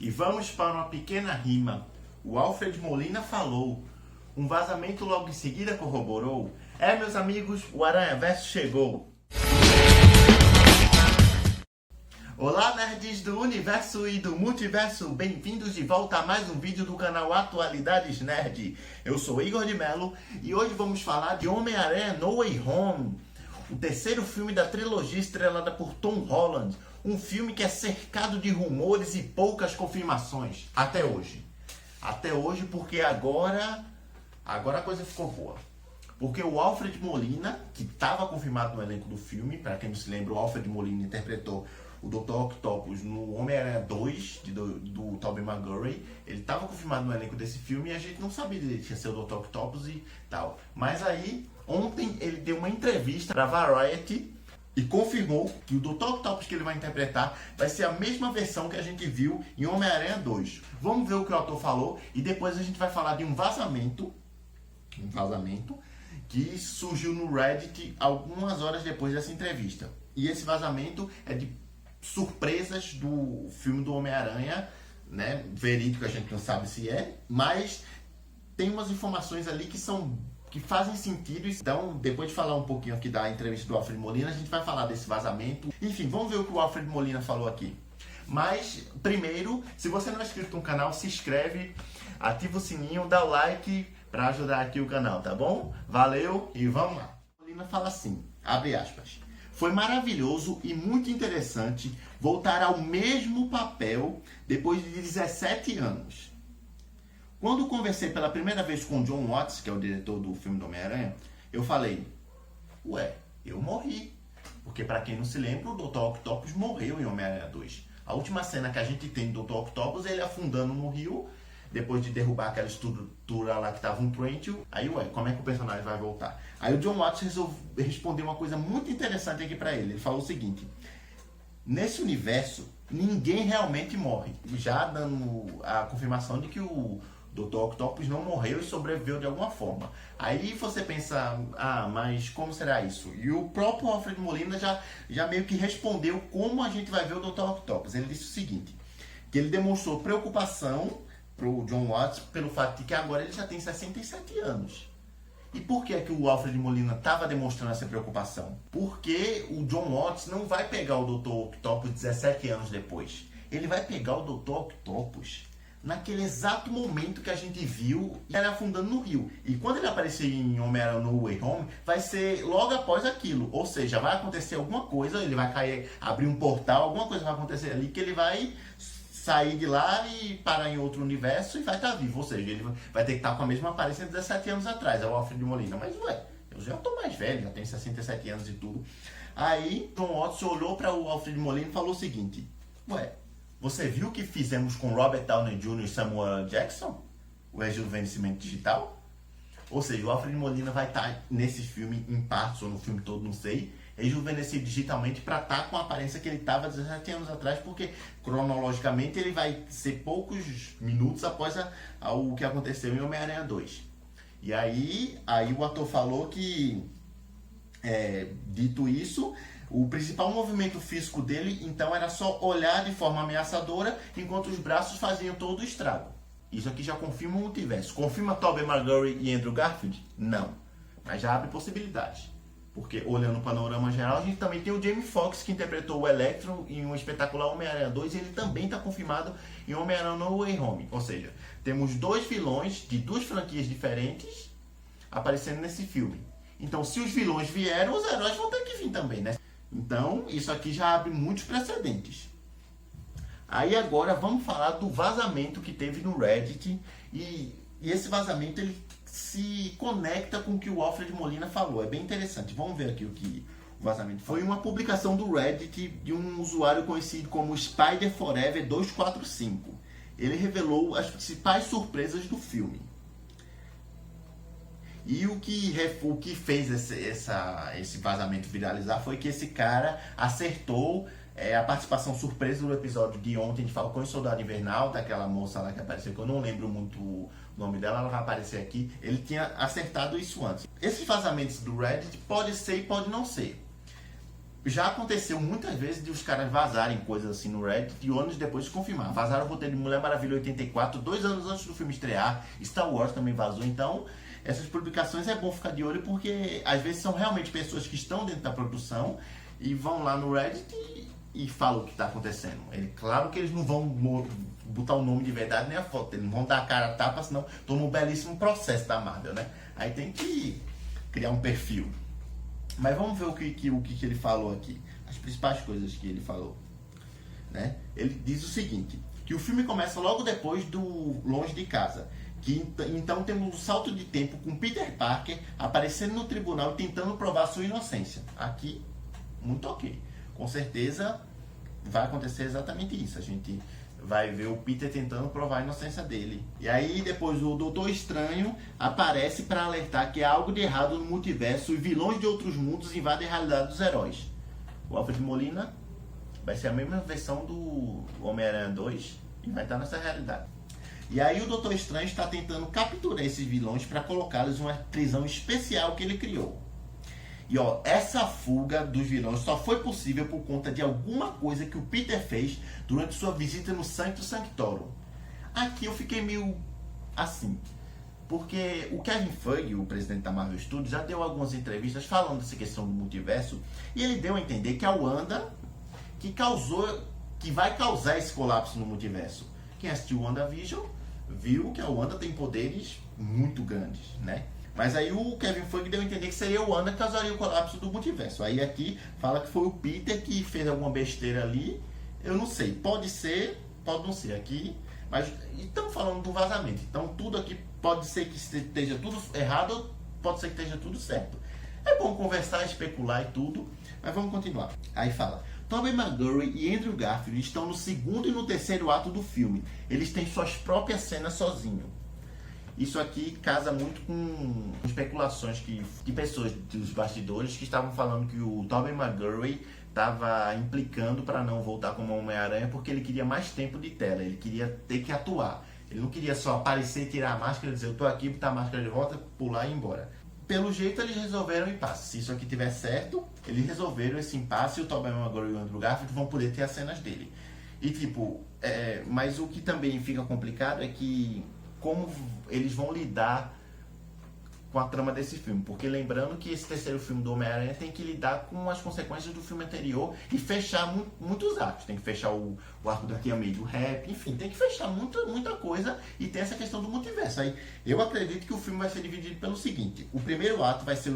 E vamos para uma pequena rima. O Alfred Molina falou. Um vazamento logo em seguida corroborou. Meus amigos, o Aranhaverso chegou. Olá, nerds do universo e do multiverso, bem-vindos de volta a mais um vídeo do canal Atualidades Nerd. Eu sou Igor de Mello e hoje vamos falar de Homem-Aranha No Way Home, o terceiro filme da trilogia estrelada por Tom Holland, um filme que é cercado de rumores e poucas confirmações, até hoje. Até hoje, porque agora a coisa ficou boa. Porque o Alfred Molina, que estava confirmado no elenco do filme, para quem não se lembra, o Alfred Molina interpretou o Dr. Octopus no Homem-Aranha 2, do Tobey Maguire. Ele estava confirmado no elenco desse filme e a gente não sabia que ele ia ser o Dr. Octopus e tal. Mas aí, ontem ele deu uma entrevista para Variety e confirmou que o Dr. Octopus que ele vai interpretar vai ser a mesma versão que a gente viu em Homem-Aranha 2. Vamos ver o que o ator falou e depois a gente vai falar de um vazamento que surgiu no Reddit algumas horas depois dessa entrevista. E esse vazamento é de surpresas do filme do Homem-Aranha, né? Verídico, a gente não sabe se é, mas tem umas informações ali que fazem sentido. Então, depois de falar um pouquinho aqui da entrevista do Alfred Molina, a gente vai falar desse vazamento. Enfim, vamos ver o que o Alfred Molina falou aqui. Mas, primeiro, se você não é inscrito no canal, se inscreve, ativa o sininho, dá o like para ajudar aqui o canal, tá bom? Valeu e vamos lá. Molina fala assim, abre aspas. Foi maravilhoso e muito interessante voltar ao mesmo papel depois de 17 anos. Quando conversei pela primeira vez com o Jon Watts, que é o diretor do filme do Homem-Aranha, eu falei, eu morri. Porque para quem não se lembra, o Dr. Octopus morreu em Homem-Aranha 2. A última cena que a gente tem do Dr. Octopus é ele afundando no rio, depois de derrubar aquela estrutura lá que estava um Trent. Aí, como é que o personagem vai voltar? Aí o Jon Watts resolveu responder uma coisa muito interessante aqui pra ele. Ele falou o seguinte, nesse universo, ninguém realmente morre. Já dando a confirmação de que o Dr. Octopus não morreu e sobreviveu de alguma forma. Aí você pensa, mas como será isso? E o próprio Alfred Molina já meio que respondeu como a gente vai ver o Dr. Octopus. Ele disse o seguinte, que ele demonstrou preocupação pro Jon Watts pelo fato de que agora ele já tem 67 anos. E por que é que o Alfred Molina estava demonstrando essa preocupação? Porque o Jon Watts não vai pegar o Dr. Octopus 17 anos depois. Ele vai pegar o Dr. Octopus naquele exato momento que a gente viu ele afundando no rio. E quando ele aparecer em Homem-Aranha No Way Home, vai ser logo após aquilo. Ou seja, vai acontecer alguma coisa, ele vai cair, abrir um portal, alguma coisa vai acontecer ali que ele vai sair de lá e parar em outro universo e vai estar vivo. Ou seja, ele vai ter que estar com a mesma aparência de 17 anos atrás, é o Alfred Molina. Mas, eu já estou mais velho, já tenho 67 anos e tudo. Aí, Jon Watts olhou para o Alfred Molina e falou o seguinte, você viu o que fizemos com Robert Downey Jr. e Samuel Jackson? O rejuvenescimento digital? Ou seja, o Alfred Molina vai estar nesse filme em partes, ou no filme todo, não sei, rejuvenescido digitalmente para estar com a aparência que ele estava 17 anos atrás, porque cronologicamente ele vai ser poucos minutos após o que aconteceu em Homem-Aranha 2. E aí o ator falou que, dito isso, o principal movimento físico dele então era só olhar de forma ameaçadora enquanto os braços faziam todo o estrago. Isso aqui já confirma o multiverso. Confirma Tobey Maguire e Andrew Garfield? Não. Mas já abre possibilidades. Porque, olhando o panorama geral, a gente também tem o Jamie Foxx, que interpretou o Electro em um espetacular Homem-Aranha 2, e ele também está confirmado em Homem-Aranha No Way Home. Ou seja, temos dois vilões de duas franquias diferentes aparecendo nesse filme. Então, se os vilões vieram, os heróis vão ter que vir também, né? Então, isso aqui já abre muitos precedentes. Aí agora vamos falar do vazamento que teve no Reddit, e esse vazamento ele se conecta com o que o Alfred Molina falou. É bem interessante. Vamos ver aqui o que o vazamento foi. Uma publicação do Reddit de um usuário conhecido como Spider Forever 245. Ele revelou as principais surpresas do filme. E o que fez esse vazamento viralizar foi que esse cara acertou a participação surpresa no episódio de ontem de Falcão e Soldado Invernal, daquela moça lá que apareceu, que eu não lembro muito o nome dela, ela vai aparecer aqui. Ele tinha acertado isso antes. Esses vazamentos do Reddit pode ser e pode não ser. Já aconteceu muitas vezes de os caras vazarem coisas assim no Reddit e anos depois de confirmar. Vazaram o roteiro de Mulher Maravilha 84, 2 anos antes do filme estrear. Star Wars também vazou. Então, essas publicações é bom ficar de olho porque às vezes são realmente pessoas que estão dentro da produção e vão lá no Reddit e falam o que está acontecendo. Claro que eles não vão botar o nome de verdade nem a foto. Eles não vão dar a cara a tapa, senão toma um belíssimo processo da Marvel, né? Aí tem que criar um perfil. Mas vamos ver o que ele falou aqui. As principais coisas que ele falou. Né? Ele diz o seguinte, que o filme começa logo depois do Longe de Casa. Então temos um salto de tempo com Peter Parker aparecendo no tribunal e tentando provar sua inocência. Aqui, muito ok. Com certeza vai acontecer exatamente isso. A gente vai ver o Peter tentando provar a inocência dele. E aí depois o Doutor Estranho aparece para alertar que há algo de errado no multiverso e vilões de outros mundos invadem a realidade dos heróis. O Alfred Molina vai ser a mesma versão do Homem-Aranha 2 e vai estar nessa realidade. E aí o Doutor Estranho está tentando capturar esses vilões para colocá-los em uma prisão especial que ele criou. E ó, essa fuga dos vilões só foi possível por conta de alguma coisa que o Peter fez durante sua visita no Sanctum Sanctorum. Aqui eu fiquei meio assim, porque o Kevin Feige, o presidente da Marvel Studios, já deu algumas entrevistas falando dessa questão do multiverso e ele deu a entender que a Wanda que vai causar esse colapso no multiverso. Quem assistiu WandaVision viu que a Wanda tem poderes muito grandes, né? Mas aí o Kevin Feige deu a entender que seria o Wanda que causaria o colapso do multiverso. Aí aqui fala que foi o Peter que fez alguma besteira ali. Eu não sei, pode ser, pode não ser aqui. Mas estamos falando do vazamento. Então tudo aqui pode ser que esteja tudo errado, pode ser que esteja tudo certo. É bom conversar, especular e tudo, mas vamos continuar. Aí fala, Tobey Maguire e Andrew Garfield estão no segundo e no terceiro ato do filme. Eles têm suas próprias cenas sozinhos. Isso aqui casa muito com especulações de pessoas dos bastidores que estavam falando que o Tobey Maguire estava implicando para não voltar como Homem-Aranha porque ele queria mais tempo de tela, ele queria ter que atuar. Ele não queria só aparecer, tirar a máscara e dizer eu tô aqui, botar a máscara de volta, pular e ir embora. Pelo jeito eles resolveram o impasse. Se isso aqui tiver certo, eles resolveram esse impasse e o Tobey Maguire e o Andrew Garfield vão poder ter as cenas dele. E tipo, mas o que também fica complicado é que como eles vão lidar com a trama desse filme. Porque lembrando que esse terceiro filme do Homem-Aranha tem que lidar com as consequências do filme anterior e fechar muitos arcos. Tem que fechar o arco da Tia May do rap, enfim, tem que fechar muita coisa e tem essa questão do multiverso. Aí eu acredito que o filme vai ser dividido pelo seguinte: o primeiro ato vai ser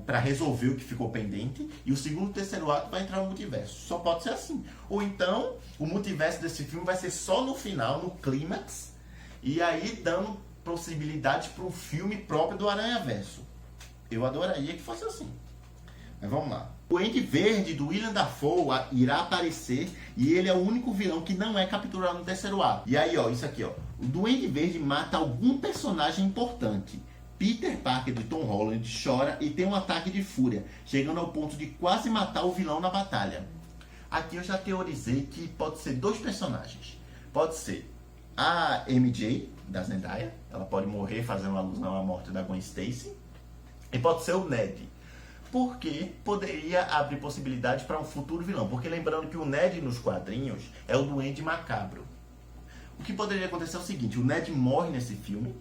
para resolver o que ficou pendente e o segundo e terceiro ato vai entrar no multiverso. Só pode ser assim. Ou então, o multiverso desse filme vai ser só no final, no clímax, e aí dando possibilidades para um filme próprio do Aranhaverso. Eu adoraria que fosse assim. Mas vamos lá. O Duende Verde do William Dafoe irá aparecer e ele é o único vilão que não é capturado no terceiro ato. E aí, ó, isso aqui, ó. O Duende Verde mata algum personagem importante. Peter Parker de Tom Holland chora e tem um ataque de fúria, chegando ao ponto de quase matar o vilão na batalha. Aqui eu já teorizei que pode ser 2 personagens. Pode ser a MJ, da Zendaya, ela pode morrer fazendo alusão à morte da Gwen Stacy, e pode ser o Ned, porque poderia abrir possibilidades para um futuro vilão, porque lembrando que o Ned nos quadrinhos é o Duende Macabro. O que poderia acontecer é o seguinte: o Ned morre nesse filme,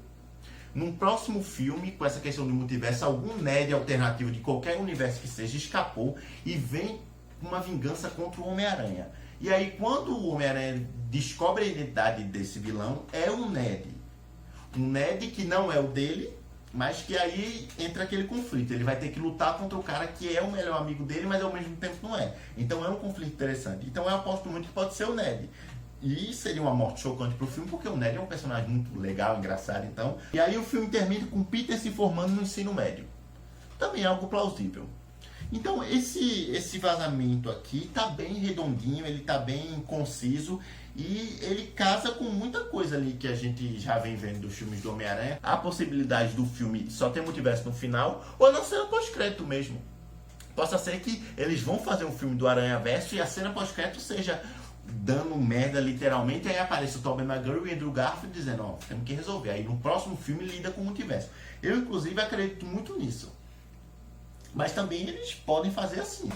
num próximo filme, com essa questão do multiverso, algum Ned alternativo de qualquer universo que seja escapou e vem com uma vingança contra o Homem-Aranha. E aí, quando o Homem-Aranha descobre a identidade desse vilão, é um Ned. Um Ned que não é o dele, mas que aí entra aquele conflito. Ele vai ter que lutar contra o cara que é o melhor amigo dele, mas ao mesmo tempo não é. Então é um conflito interessante. Então eu aposto muito que pode ser o Ned. E seria uma morte chocante pro filme, porque o Ned é um personagem muito legal, engraçado, então. E aí o filme termina com Peter se formando no ensino médio. Também é algo plausível. Então esse vazamento aqui tá bem redondinho, ele tá bem conciso e ele casa com muita coisa ali que a gente já vem vendo dos filmes do Homem-Aranha. Há possibilidade do filme só ter multiverso no final ou não ser pós-crédito mesmo. Possa ser que eles vão fazer um filme do Aranhaverso e a cena pós-crédito seja dando merda literalmente, aí aparece o Tobey Maguire e o Andrew Garfield dizendo, ó, temos que resolver. Aí no próximo filme lida com o multiverso. Eu inclusive acredito muito nisso. Mas também eles podem fazer assim.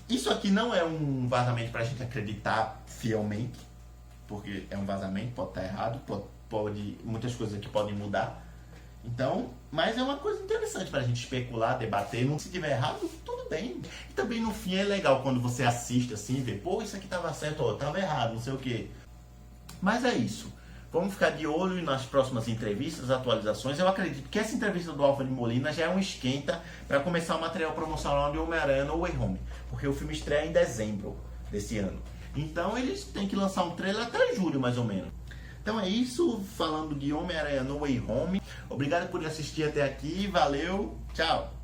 Isso aqui não é um vazamento pra gente acreditar fielmente, porque é um vazamento, pode estar errado, pode muitas coisas aqui podem mudar. Então, mas é uma coisa interessante pra gente especular, debater. Se tiver errado, tudo bem. E também no fim é legal quando você assiste assim e vê, pô, isso aqui tava certo, ou tava errado, não sei o que. Mas é isso. Vamos ficar de olho nas próximas entrevistas, atualizações. Eu acredito que essa entrevista do Alfred Molina já é um esquenta para começar o material promocional de Homem-Aranha No Way Home, porque o filme estreia em dezembro desse ano. Então eles têm que lançar um trailer até julho, mais ou menos. Então é isso, falando de Homem-Aranha No Way Home. Obrigado por assistir até aqui, valeu, tchau!